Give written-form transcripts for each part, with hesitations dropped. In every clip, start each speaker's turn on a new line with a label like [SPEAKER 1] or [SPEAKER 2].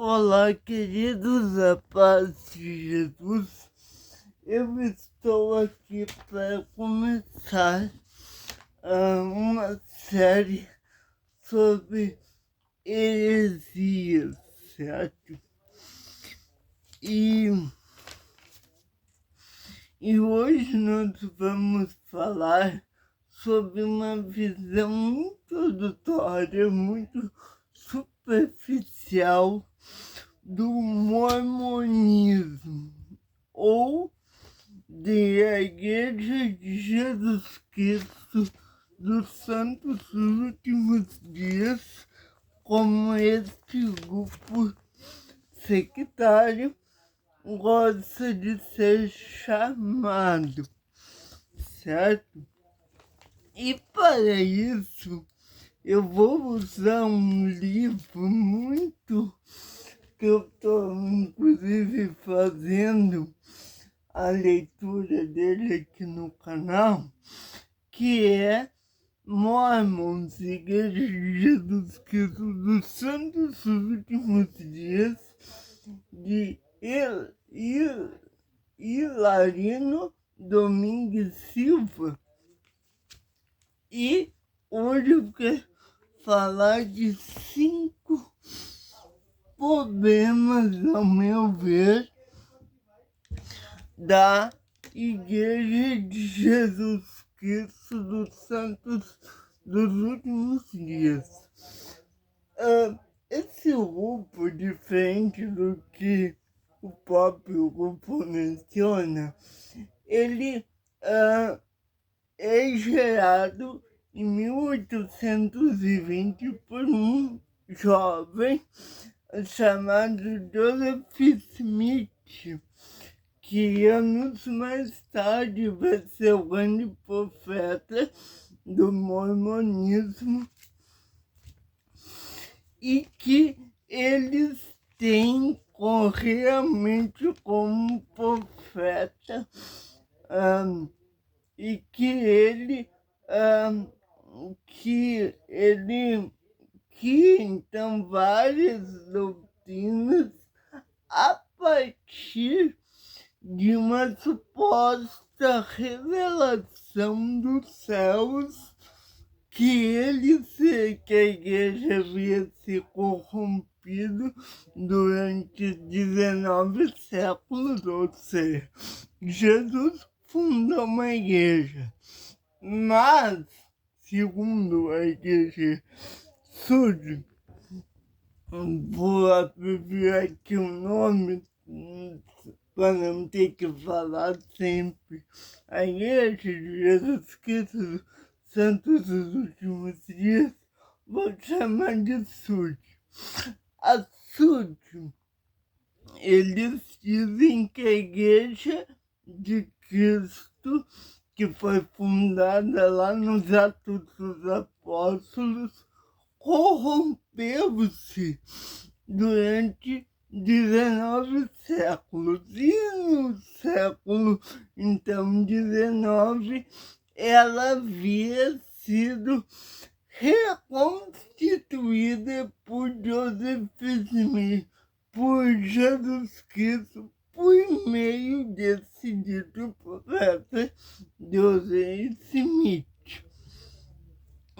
[SPEAKER 1] Olá, queridos, a paz de Jesus. Eu estou aqui para começar uma série sobre heresias, certo? E hoje nós vamos falar sobre uma visão muito introdutória, muito superficial do mormonismo, ou de a Igreja de Jesus Cristo dos Santos dos Últimos Dias, como este grupo sectário gosta de ser chamado, certo? E para isso eu vou usar um livro muito que eu estou inclusive fazendo a leitura dele aqui no canal, que é Mormons, Igreja de Jesus Cristo dos Santos dos Últimos Dias, de Hilarino Domingues Silva. E hoje eu quero falar de 5 problemas, ao meu ver, da Igreja de Jesus Cristo dos Santos dos Últimos Dias. Esse grupo, diferente do que o próprio grupo menciona, ele é gerado em 1820 por um jovem chamado Joseph Smith, que anos mais tarde vai ser o grande profeta do mormonismo, e que eles têm realmente como profeta, e que então várias doutrinas a partir de uma suposta revelação dos céus, que a igreja havia se corrompido durante 19 séculos, ou seja, Jesus fundou uma igreja, mas, segundo a igreja surge, vou abreviar aqui o nome, para não ter que falar sempre, a Igreja de Jesus Cristo dos Santos dos Últimos Dias, vou chamar de SUD. A SUD, eles dizem que a Igreja de Cristo, que foi fundada lá nos Atos dos Apóstolos, corrompeu-se durante 19 séculos. E no século, então, 19, ela havia sido reconstituída por Joseph Smith, por Jesus Cristo, por meio desse dito profeta Joseph Smith.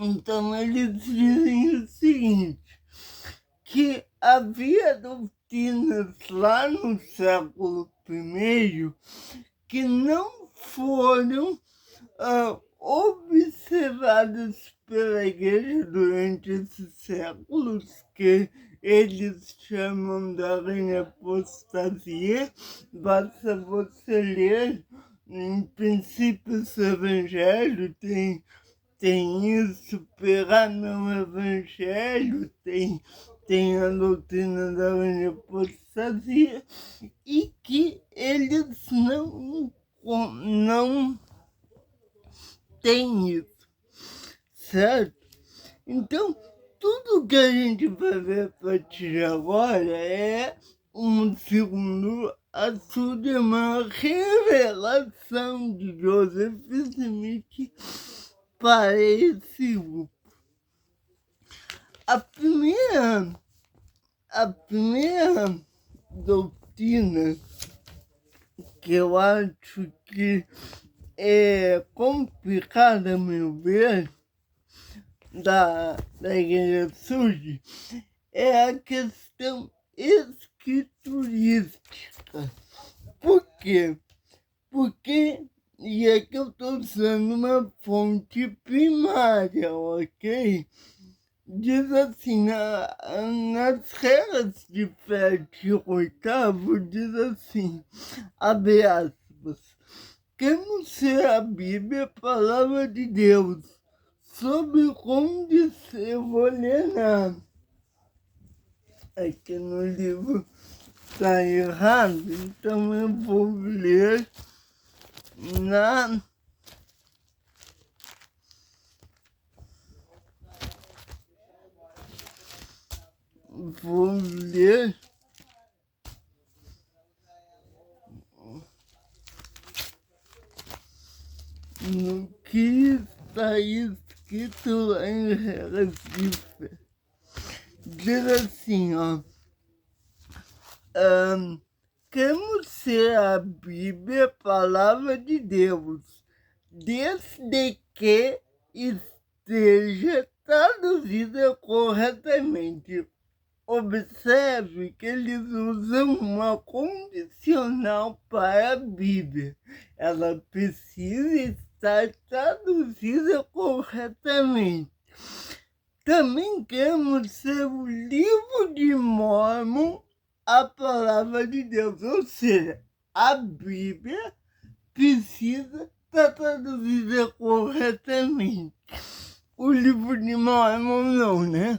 [SPEAKER 1] Então eles dizem o seguinte, que havia doutrinas lá no século I que não foram observadas pela igreja durante esses séculos, que eles chamam da grande apostasia. Basta você ler em Princípios do Evangelho, tem isso, pegar no Evangelho, tem a doutrina da grande apostasia, e que eles não têm isso, certo? Então, tudo que a gente vai ver a partir de agora é, segundo a sua, uma revelação de Joseph Smith para esse grupo. A primeira A primeira doutrina que eu acho que é complicada, a meu ver, da igreja surge, é a questão escriturística. Por quê? Porque, e aqui eu estou usando uma fonte primária, ok? Diz assim, nas regras de Fete oitavo, diz assim, abre aspas, queremos ser a Bíblia, a palavra de Deus, sobre como dizer, eu vou ler aqui no livro está errado, então eu vou ler na vou ler no que está escrito lá em regras de fé. Diz assim, ó, queremos ser a Bíblia, a palavra de Deus, desde que esteja traduzida corretamente. Observe que eles usam uma condicional para a Bíblia. Ela precisa estar traduzida corretamente. Também queremos ser o livro de Mórmon, a palavra de Deus. Ou seja, a Bíblia precisa estar traduzida corretamente. O livro de Mórmon não, né?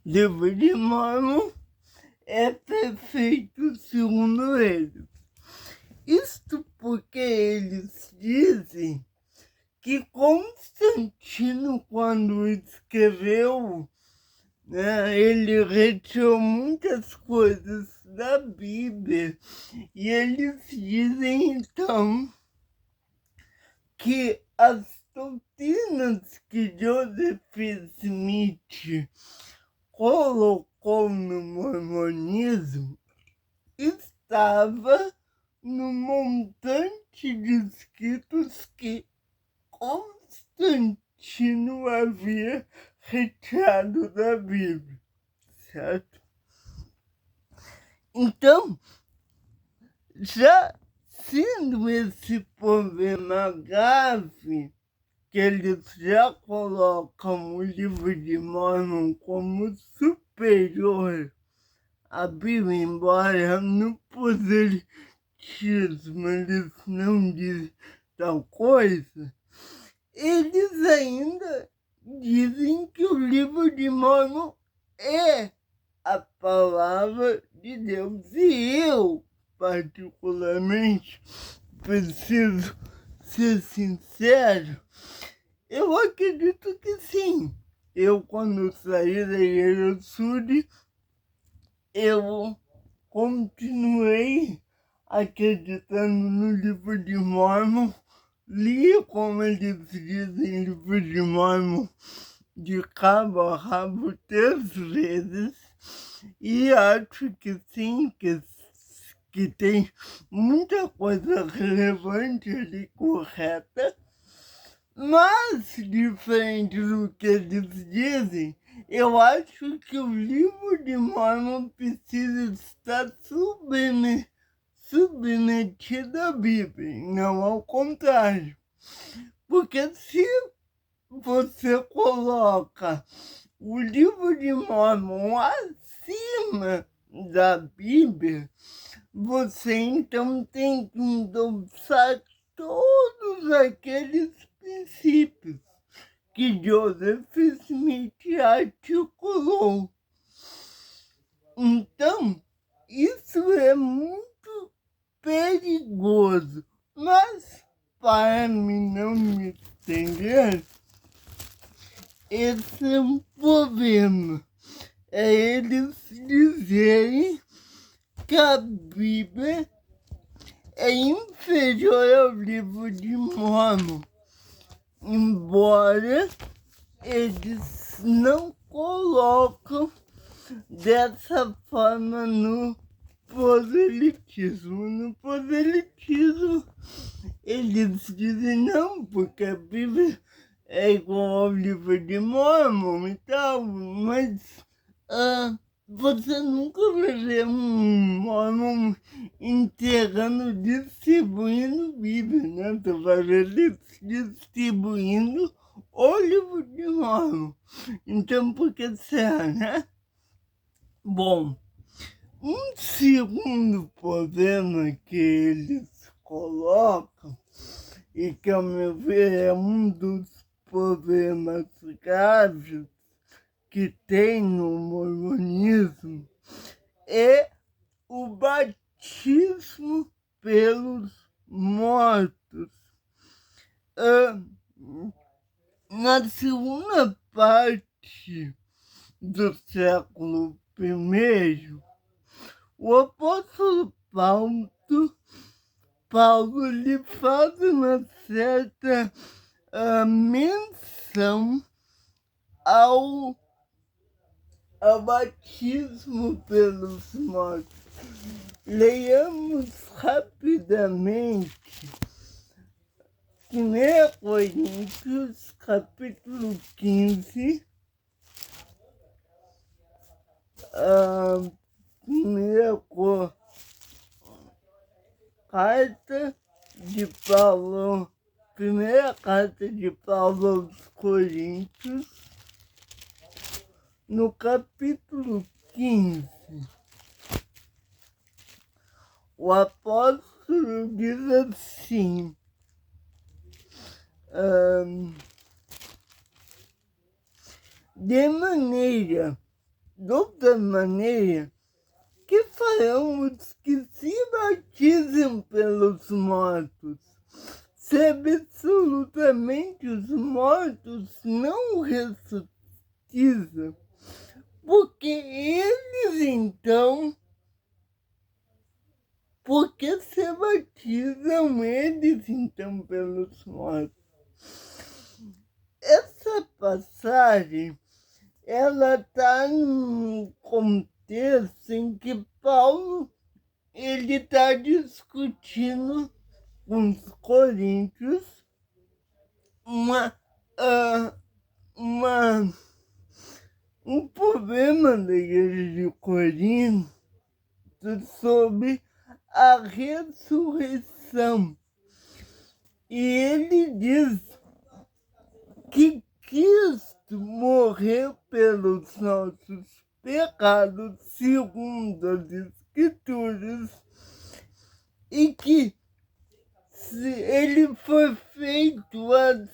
[SPEAKER 1] Livro de Mórmon é perfeito segundo eles. Isto porque eles dizem que Constantino, quando escreveu, né, ele retirou muitas coisas da Bíblia. E eles dizem, então, que as doutrinas que Joseph Smith colocou no mormonismo estava no montante de escritos que Constantino havia retirado da Bíblia, certo? Então, já sendo esse problema grave, que eles já colocam o livro de Mórmon como superior à Bíblia, embora no positivismo eles não dizem tal coisa, eles ainda dizem que o livro de Mórmon é a palavra de Deus. E eu, particularmente, preciso ser sincero, eu acredito que sim. Eu, quando saí da Igreja Sud, eu continuei acreditando no livro de Mórmon, li, como eles dizem, livro de Mórmon de cabo a rabo 3 vezes, e acho que sim, que tem muita coisa relevante ali, correta. Mas, diferente do que eles dizem, eu acho que o livro de Mórmon precisa estar submetido à Bíblia, não ao contrário. Porque se você coloca o livro de Mórmon acima da Bíblia, você então tem que endossar todos aqueles princípios que Joseph Smith articulou. Então, isso é muito perigoso. Mas, para mim não me entender, esse é um problema. É eles dizerem que a Bíblia é inferior ao livro de Mórmon, embora eles não colocam dessa forma no proselitismo. No proselitismo, eles dizem não, porque a Bíblia é igual ao livro de Mórmon e tal, mas você nunca vai ver um Mórmon entregando, distribuindo Bíblia, né? Você vai ver distribuindo o livro de Mórmon. Então, por que será, né? Bom, um segundo problema que eles colocam, e que, ao meu ver, é um dos problemas graves que tem no mormonismo, é o batismo pelos mortos. Na segunda parte do século I, o apóstolo Paulo lhe faz uma certa menção ao batismo pelos mortos. Leiamos rapidamente 1 Coríntios, capítulo 15, primeira carta de Paulo, primeira carta de Paulo aos Coríntios, no capítulo 15, o apóstolo diz assim, de outra maneira, que faremos que se batizem pelos mortos, se absolutamente os mortos não ressuscitam, porque se batizam eles então pelos mortos. Essa passagem, ela está num contexto em que Paulo ele está discutindo com os coríntios um problema da igreja de Corinto sobre a ressurreição. E ele diz que Cristo morreu pelos nossos pecados, segundo as Escrituras, e que ele foi feito as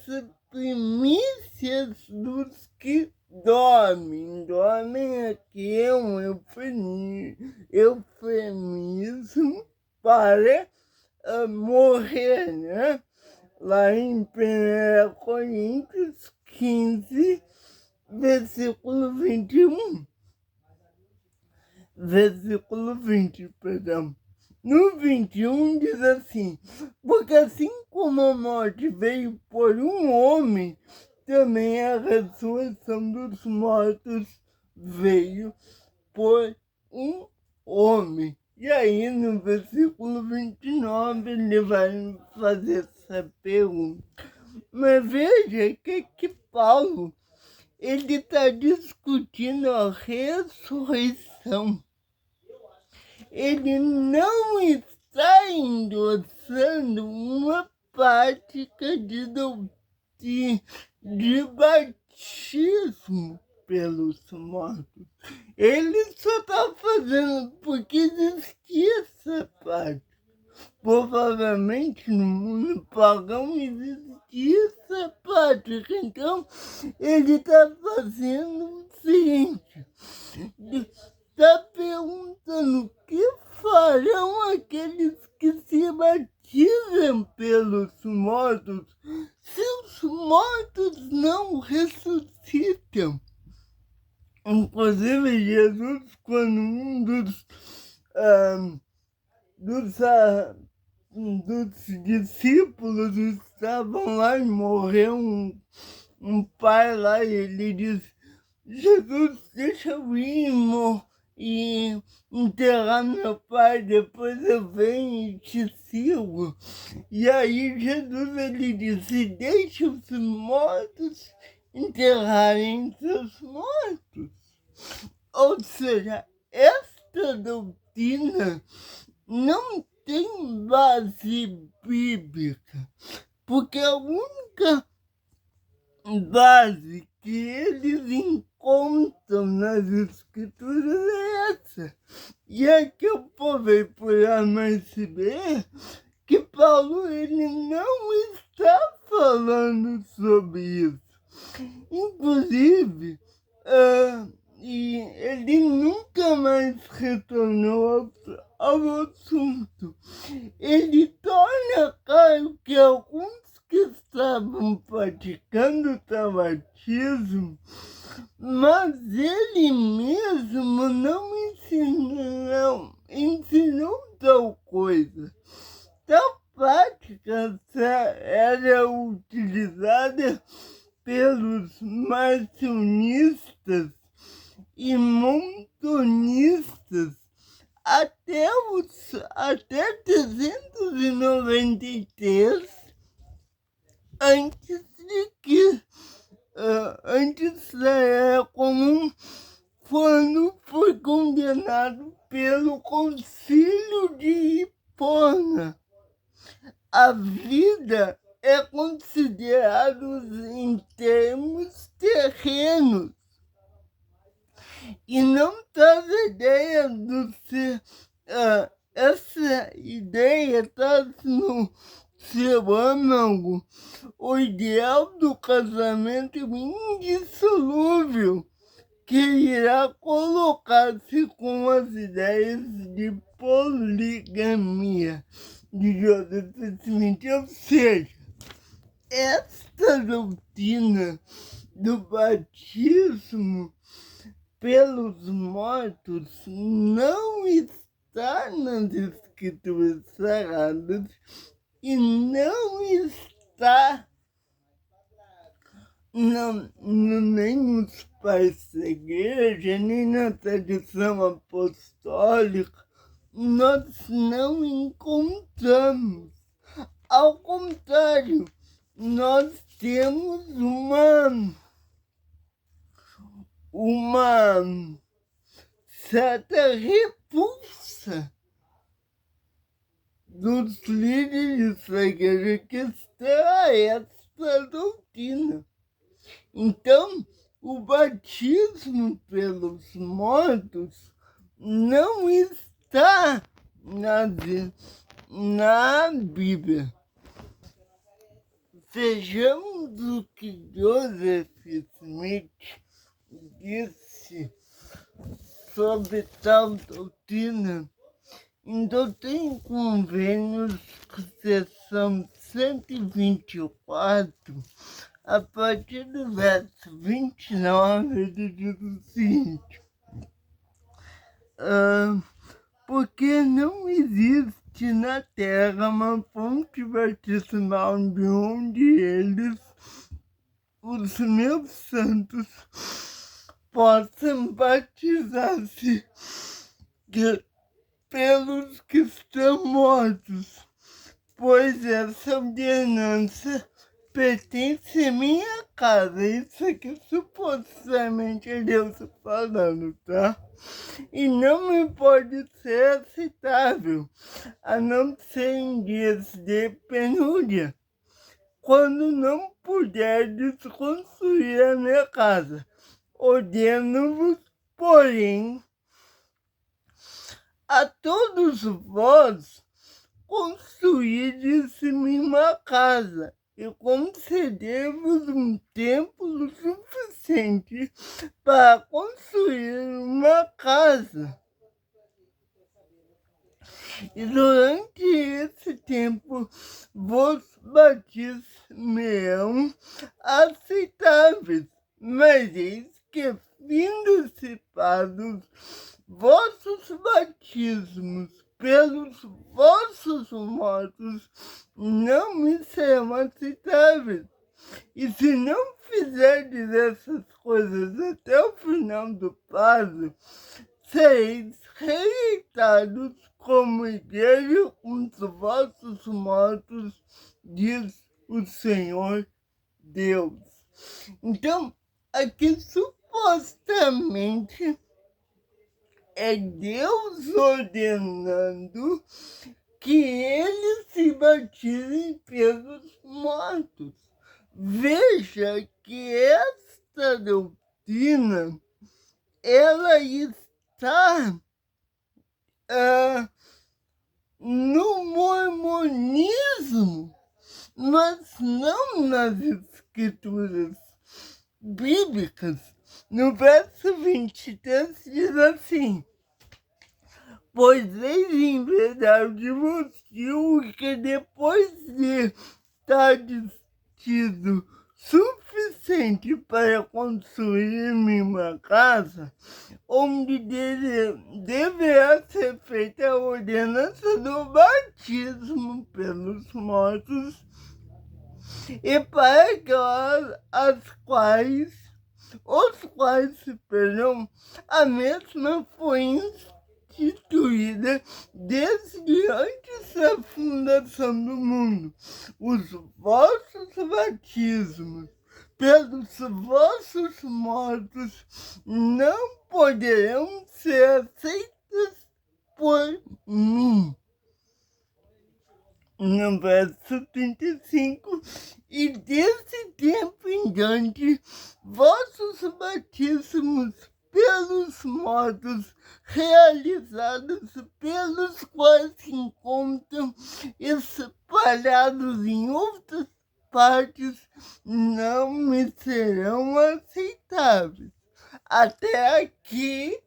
[SPEAKER 1] primícias dos que dormem. Dormem aqui é um eufemismo para morrer, né? Lá em 1 Coríntios 15, versículo 21. Versículo 20, perdão. No 21 diz assim, porque assim como a morte veio por um homem, também a ressurreição dos mortos veio por um homem. E aí, no versículo 29, ele vai fazer essa pergunta. Mas veja que Paulo, ele está discutindo a ressurreição. Ele não está endossando uma prática de batismo pelos mortos. Ele só está fazendo porque existia essa prática. Provavelmente no mundo pagão existia essa prática. Então, ele está fazendo o seguinte, está perguntando o que farão aqueles que se batizam pelos mortos se os mortos não ressuscitam. Inclusive, Jesus, quando um dos discípulos estavam lá e morreu um pai lá, e ele disse, Jesus, deixa eu ir, irmão, e enterrar meu pai, depois eu venho e te sigo. E aí Jesus, ele disse, deixa os mortos enterrarem seus mortos. Ou seja, esta doutrina não tem base bíblica, porque a única base que eles encontram nas escrituras é essa. E é que eu provei por A mais B que Paulo ele não está falando sobre isso. Inclusive, e ele nunca mais retornou ao assunto. Ele torna claro que alguns que estavam praticando o tabatismo, mas ele mesmo não ensinou tal coisa. Tal prática era utilizada pelos marcionistas e montonistas até 393 antes de que antes da Era Comum, quando foi condenado pelo Concílio de Hipona. A vida é considerada em termos terrenos e não traz a ideia do ser. Essa ideia traz no seu âmago o ideal do casamento indissolúvel, que irá colocar-se com as ideias de poligamia de Joseph Smith. Ou seja, esta doutrina do batismo pelos mortos não está nas escrituras sagradas e não está nem nos pais da igreja, nem na tradição apostólica. Nós não encontramos. Ao contrário, nós temos uma certa repulsa dos líderes da igreja que está essa doutrina. Então, o batismo pelos mortos não está na Bíblia. Vejamos o que Joseph Smith disse sobre tal doutrina em Doutrina e Convênios, seção 124, a partir do verso 29, ele diz o seguinte: porque não existe na terra uma fonte batismal de onde eles, os meus santos, possam batizar-se pelos que estão mortos, pois essa ordenança pertence à minha casa. Isso aqui supostamente é Deus falando, tá? E não me pode ser aceitável, a não ser em dias de penúria, quando não puderdes construir a minha casa. Ordeno-vos, porém, a todos vós construídes-me uma casa e conceder-vos um tempo suficiente para construir uma casa. E durante esse tempo vos batismeão aceitáveis, mas eis que, vindo-se para os vossos batismos pelos vossos mortos, não me serão aceitáveis, E se não fizerdes essas coisas até o final do prazo, sereis rejeitados como igreja com os vossos mortos, diz o Senhor Deus. Então, aqui supostamente é Deus ordenando que eles se batizem pelos mortos. Veja que esta doutrina, ela está no mormonismo, mas não nas escrituras bíblicas. No verso 23 diz assim: pois eis em verdade vos digo que depois de tardes tido suficiente para construir-me uma casa, onde deverá ser feita a ordenança do batismo pelos mortos, e para que os quais, perdão, a mesma foi instituída desde antes da fundação do mundo. Os vossos batismos pelos vossos mortos não poderão ser aceitos por mim. No verso 35, e desse tempo em diante, vossos batismos pelos mortos, realizados pelos quais se encontram espalhados em outras partes, não me serão aceitáveis. Até aqui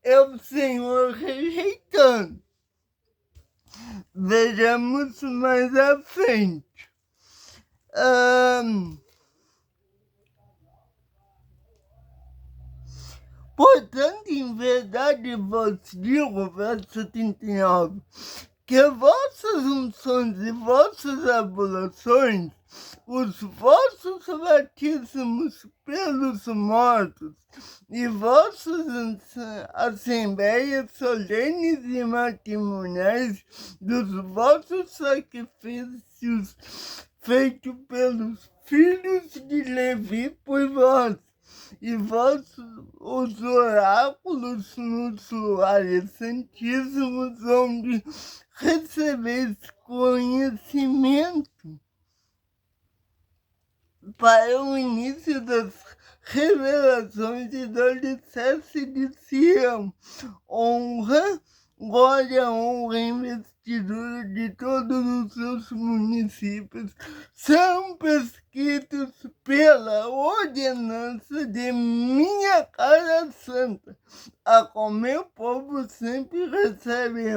[SPEAKER 1] é o Senhor rejeitando. Vejamos mais à frente. Portanto, em verdade vos digo, verso 39, que vossas unções e vossas abluções, os vossos batismos pelos mortos e vossas assembleias solenes e matrimoniais dos vossos sacrifícios feitos pelos filhos de Levi por vós, e os oráculos nos lugares santíssimos, onde recebeis conhecimento para o início das revelações e do alicerce de Sião, honra, glória, honra, investidura de todos os seus municípios, são prescritos pela ordenança de minha casa santa, a qual meu povo sempre recebe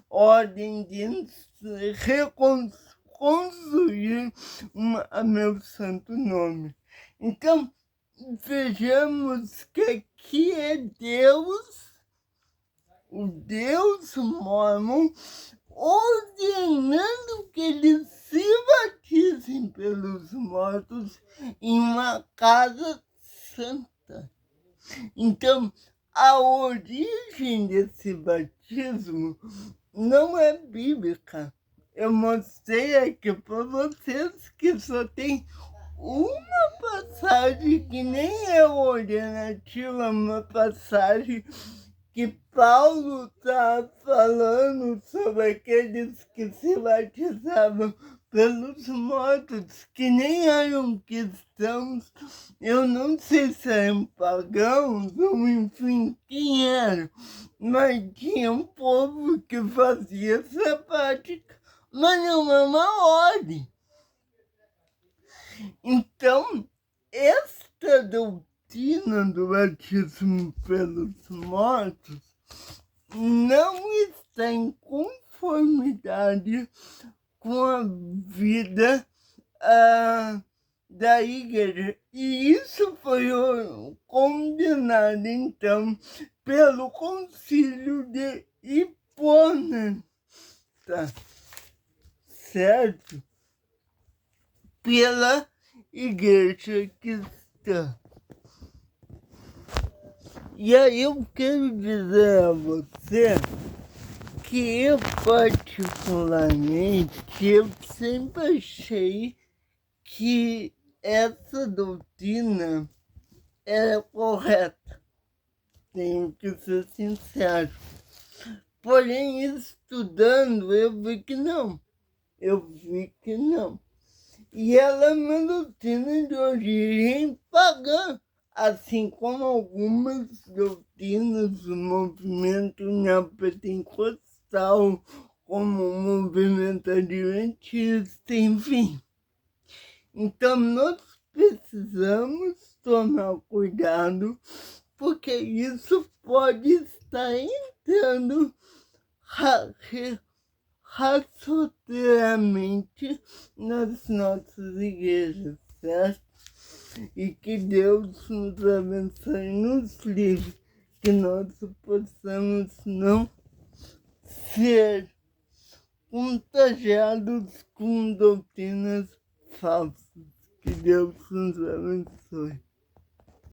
[SPEAKER 1] ordem de reconstruir a meu santo nome. Então, vejamos que aqui é Deus, o Deus mormon, ordenando que eles se batizem pelos mortos em uma casa santa. Então, a origem desse batismo não é bíblica. Eu mostrei aqui para vocês que só tem uma passagem que nem é ordenativa, uma passagem que Paulo está falando sobre aqueles que se batizavam pelos mortos, que nem eram cristãos. Eu não sei se eram pagãos ou enfim quem eram, mas tinha um povo que fazia essa prática, mas não é uma ordem. Então, esta doutrina do batismo pelos mortos não está em conformidade com a vida da igreja. E isso foi condenado, então, pelo Concílio de Hipona, tá certo? pela igreja cristã. E aí eu quero dizer a você que eu particularmente, eu sempre achei que essa doutrina era correta. Tenho que ser sincero. Porém, estudando, eu vi que não. E ela é uma doutrina de origem pagã, assim como algumas doutrinas do movimento neopentecostal, como o movimento adventista, enfim. Então, nós precisamos tomar cuidado, porque isso pode estar entrando razoavelmente nas nossas igrejas, certo? E que Deus nos abençoe e nos livre, que nós possamos não ser contagiados com doutrinas falsas. Que Deus nos abençoe.